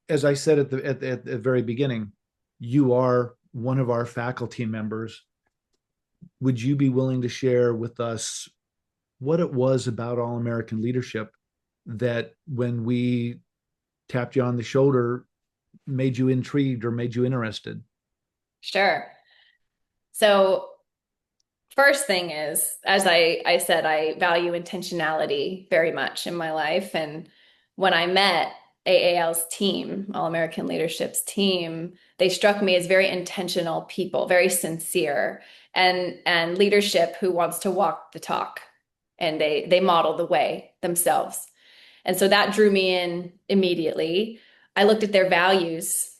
as I said at the very beginning, you are one of our faculty members. Would you be willing to share with us what it was about All American Leadership that when we tapped you on the shoulder made you intrigued or made you interested? Sure. So first thing is, as I said, I value intentionality very much in my life. And when I met AAL's team, All American Leadership's team, they struck me as very intentional people, very sincere, and leadership who wants to walk the talk. And they model the way themselves. And so that drew me in immediately. I looked at their values,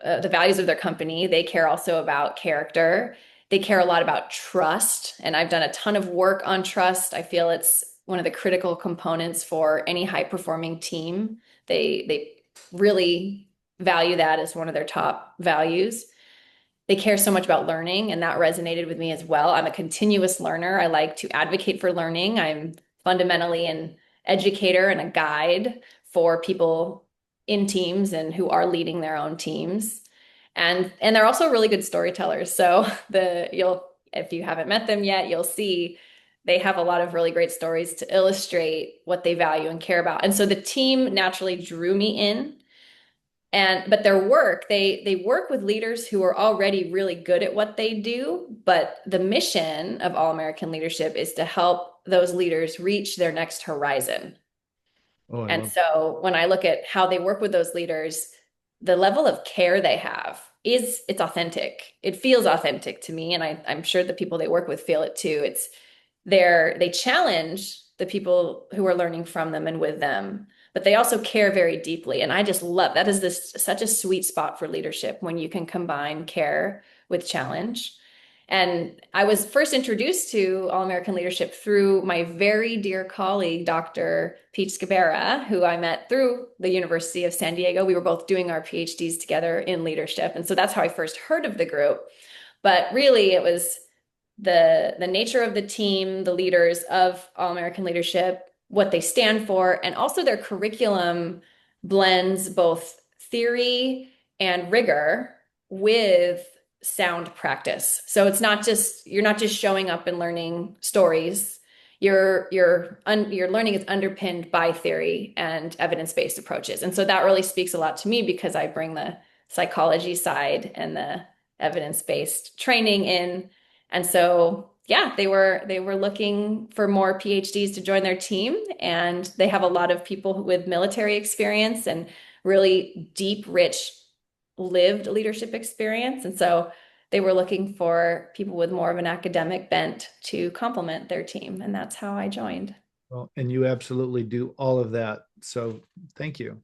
the values of their company. They care also about character. They care a lot about trust. And I've done a ton of work on trust. I feel it's one of the critical components for any high performing team. They really value that as one of their top values. They care so much about learning, and that resonated with me as well. I'm a continuous learner. I like to advocate for learning. I'm fundamentally an educator and a guide for people in teams and who are leading their own teams. And they're also really good storytellers. So the you'll if you haven't met them yet, you'll see they have a lot of really great stories to illustrate what they value and care about. And so the team naturally drew me in, and but their work, they work with leaders who are already really good at what they do, but the mission of All American Leadership is to help those leaders reach their next horizon. Oh, I And love. so when I look at how they work with those leaders, the level of care they have is it's authentic. It feels authentic to me, and I'm sure the people they work with feel it too. They challenge the people who are learning from them and with them, but they also care very deeply. And I just love that is this such a sweet spot for leadership when you can combine care with challenge. And I was first introduced to All American Leadership through my very dear colleague, Dr. Pete Scabera, who I met through the University of San Diego. We were both doing our PhDs together in leadership. And so that's how I first heard of the group. But really, it was the nature of the team, the leaders of All American Leadership, what they stand for, and also their curriculum blends both theory and rigor with sound practice. So it's not just you're not just showing up and learning stories. Your learning is underpinned by theory and evidence-based approaches. And so that really speaks a lot to me because I bring the psychology side and the evidence-based training in. And so, yeah, they were looking for more PhDs to join their team, and they have a lot of people with military experience and really deep, rich, lived leadership experience. And so they were looking for people with more of an academic bent to complement their team, and that's how I joined. Well, and you absolutely do all of that. So thank you.